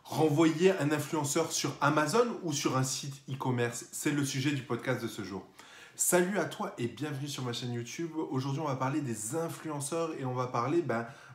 Renvoyer un influenceur sur Amazon ou sur un site e-commerce, c'est le sujet du podcast de ce jour. Salut à toi et bienvenue sur ma chaîne YouTube. Aujourd'hui, on va parler des influenceurs et on va parler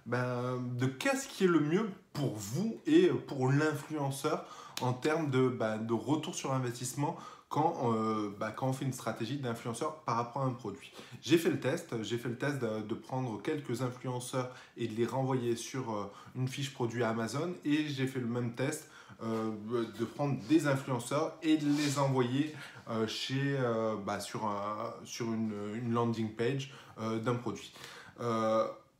de qu'est-ce qui est le mieux pour vous et pour l'influenceur en termes de retour sur investissement quand on fait une stratégie d'influenceur par rapport à un produit. J'ai fait le test de prendre quelques influenceurs et de les renvoyer sur une fiche produit Amazon et j'ai fait le même test de prendre des influenceurs et de les envoyer sur une landing page d'un produit.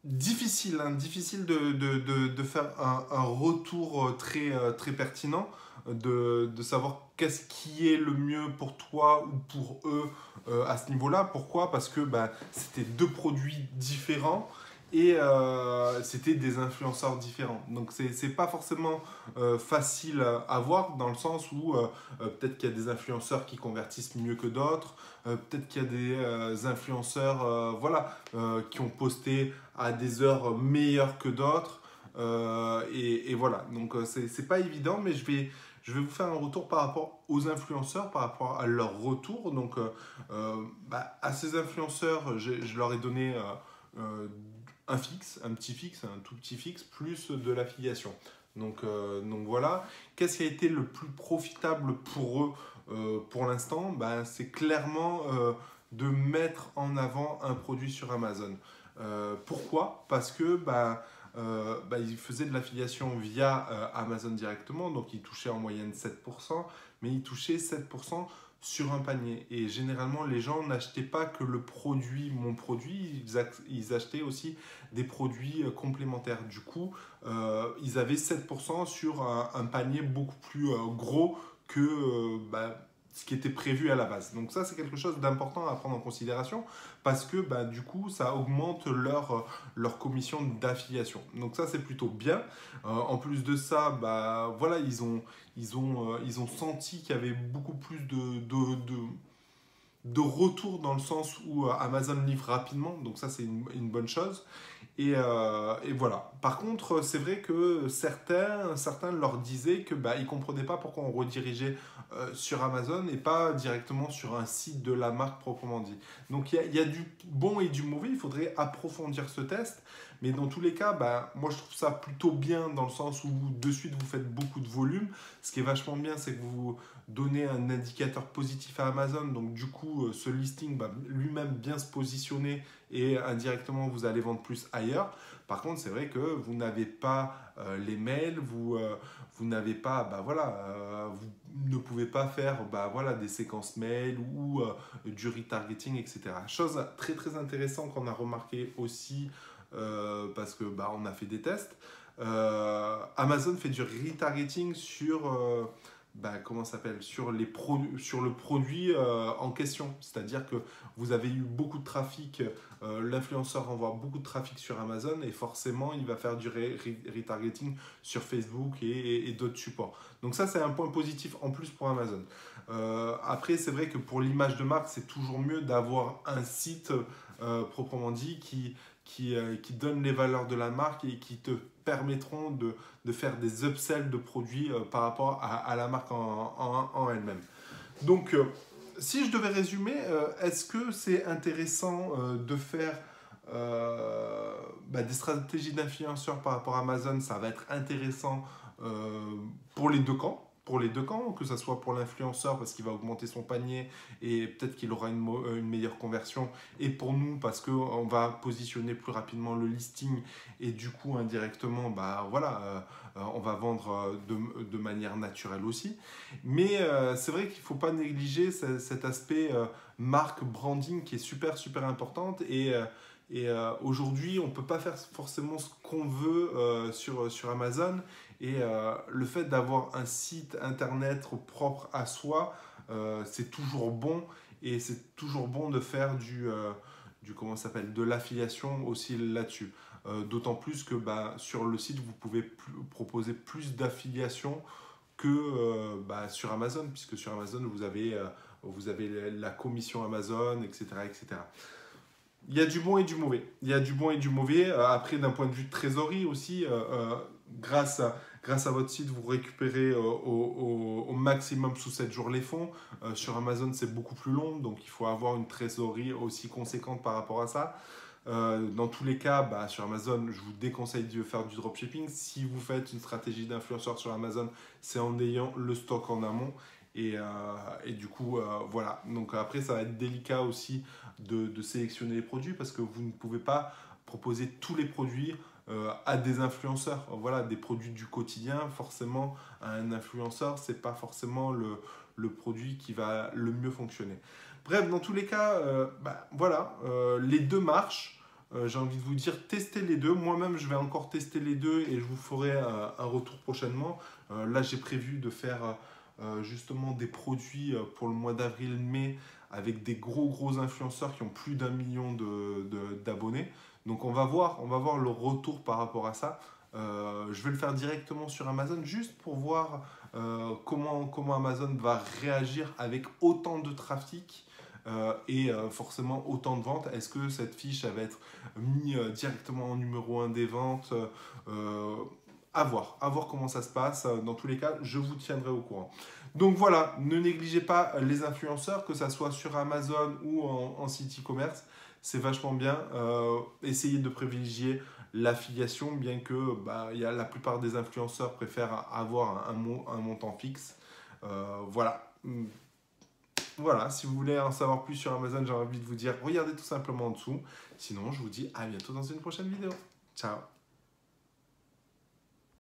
Difficile de faire un retour très pertinent, de savoir qu'est-ce qui est le mieux pour toi ou pour eux à ce niveau-là. Pourquoi? Parce que c'était deux produits différents et c'était des influenceurs différents. Donc c'est pas forcément facile à voir dans le sens où peut-être qu'il y a des influenceurs qui convertissent mieux que d'autres, peut-être qu'il y a des influenceurs qui ont posté à des heures meilleures que d'autres. Et voilà, donc c'est pas évident, mais je vais vous faire un retour par rapport aux influenceurs, par rapport à leur retour. Donc, à ces influenceurs, je leur ai donné un tout petit fixe, plus de l'affiliation. Donc voilà, qu'est-ce qui a été le plus profitable pour eux pour l'instant? C'est clairement de mettre en avant un produit sur Amazon. Pourquoi? Parce que ils faisaient de l'affiliation via Amazon directement, donc ils touchaient en moyenne 7%, mais ils touchaient 7% sur un panier. Et généralement, les gens n'achetaient pas que le produit, mon produit, ils achetaient aussi des produits complémentaires. Du coup, ils avaient 7% sur un panier beaucoup plus gros que ce qui était prévu à la base. Donc ça, c'est quelque chose d'important à prendre en considération parce que du coup, ça augmente leur commission d'affiliation. Donc ça, c'est plutôt bien. En plus de ça, ils ont senti qu'il y avait beaucoup plus de retour dans le sens où Amazon livre rapidement. Donc ça, c'est une bonne chose. Et voilà. Par contre, c'est vrai que certains leur disaient que ils comprenaient pas pourquoi on redirigeait sur Amazon et pas directement sur un site de la marque proprement dit. Donc il y a du bon et du mauvais. Il faudrait approfondir ce test. Mais dans tous les cas, moi je trouve ça plutôt bien dans le sens où de suite vous faites beaucoup de volume. Ce qui est vachement bien, c'est que vous donnez un indicateur positif à Amazon. Donc du coup, ce listing va lui-même bien se positionner et indirectement vous allez vendre plus ailleurs. Par contre, c'est vrai que vous n'avez pas les mails, vous n'avez pas, vous ne pouvez pas faire des séquences mails ou du retargeting, etc. Chose très très intéressante qu'on a remarqué aussi parce que on a fait des tests. Amazon fait du retargeting sur sur le produit en question. C'est-à-dire que vous avez eu beaucoup de trafic, l'influenceur envoie beaucoup de trafic sur Amazon et forcément il va faire du retargeting sur Facebook et d'autres supports. Donc ça, c'est un point positif en plus pour Amazon. Après, c'est vrai que pour l'image de marque, c'est toujours mieux d'avoir un site proprement dit qui donne les valeurs de la marque et qui te permettront de faire des upsells de produits par rapport à la marque en elle-même. Donc, si je devais résumer, est-ce que c'est intéressant de faire des stratégies d'influenceurs par rapport à Amazon? Ça va être intéressant pour les deux camps. Que ce soit pour l'influenceur parce qu'il va augmenter son panier et peut-être qu'il aura une meilleure conversion, et pour nous parce qu'on va positionner plus rapidement le listing et du coup indirectement on va vendre de manière naturelle aussi. Mais c'est vrai qu'il ne faut pas négliger cet aspect marque branding qui est super super importante et aujourd'hui, on ne peut pas faire forcément ce qu'on veut sur Amazon. Et le fait d'avoir un site internet propre à soi, c'est toujours bon. Et c'est toujours bon de faire de l'affiliation aussi là-dessus. D'autant plus que sur le site, vous pouvez proposer plus d'affiliation que sur Amazon, puisque sur Amazon, vous avez la commission Amazon, etc., etc. Il y a du bon et du mauvais. Après, d'un point de vue de trésorerie aussi, grâce grâce à votre site, vous récupérez au maximum sous 7 jours les fonds. Sur Amazon, c'est beaucoup plus long, donc il faut avoir une trésorerie aussi conséquente par rapport à ça. Dans tous les cas, sur Amazon, je vous déconseille de faire du dropshipping. Si vous faites une stratégie d'influenceur sur Amazon, c'est en ayant le stock en amont. Et du coup, voilà. Donc après, ça va être délicat aussi de sélectionner les produits parce que vous ne pouvez pas proposer tous les produits à des influenceurs. Voilà, des produits du quotidien, forcément, un influenceur, c'est pas forcément le produit qui va le mieux fonctionner. Bref, dans tous les cas, voilà, les deux marchent. J'ai envie de vous dire, testez les deux. Moi-même, je vais encore tester les deux et je vous ferai un retour prochainement. Là, j'ai prévu de faire justement des produits pour le mois d'avril-mai avec des gros influenceurs qui ont plus d'1 million d'abonnés. Donc on va voir le retour par rapport à ça. Je vais le faire directement sur Amazon juste pour voir comment Amazon va réagir avec autant de trafic et forcément autant de ventes. Est-ce que cette fiche elle va être mise directement en numéro 1 des ventes à voir comment ça se passe. Dans tous les cas, je vous tiendrai au courant. Donc voilà, ne négligez pas les influenceurs, que ça soit sur Amazon ou en site e-commerce. C'est vachement bien. Essayez de privilégier l'affiliation, bien que la plupart des influenceurs préfèrent avoir un montant fixe. Voilà. Voilà, si vous voulez en savoir plus sur Amazon, j'ai envie de vous dire, regardez tout simplement en dessous. Sinon, je vous dis à bientôt dans une prochaine vidéo. Ciao!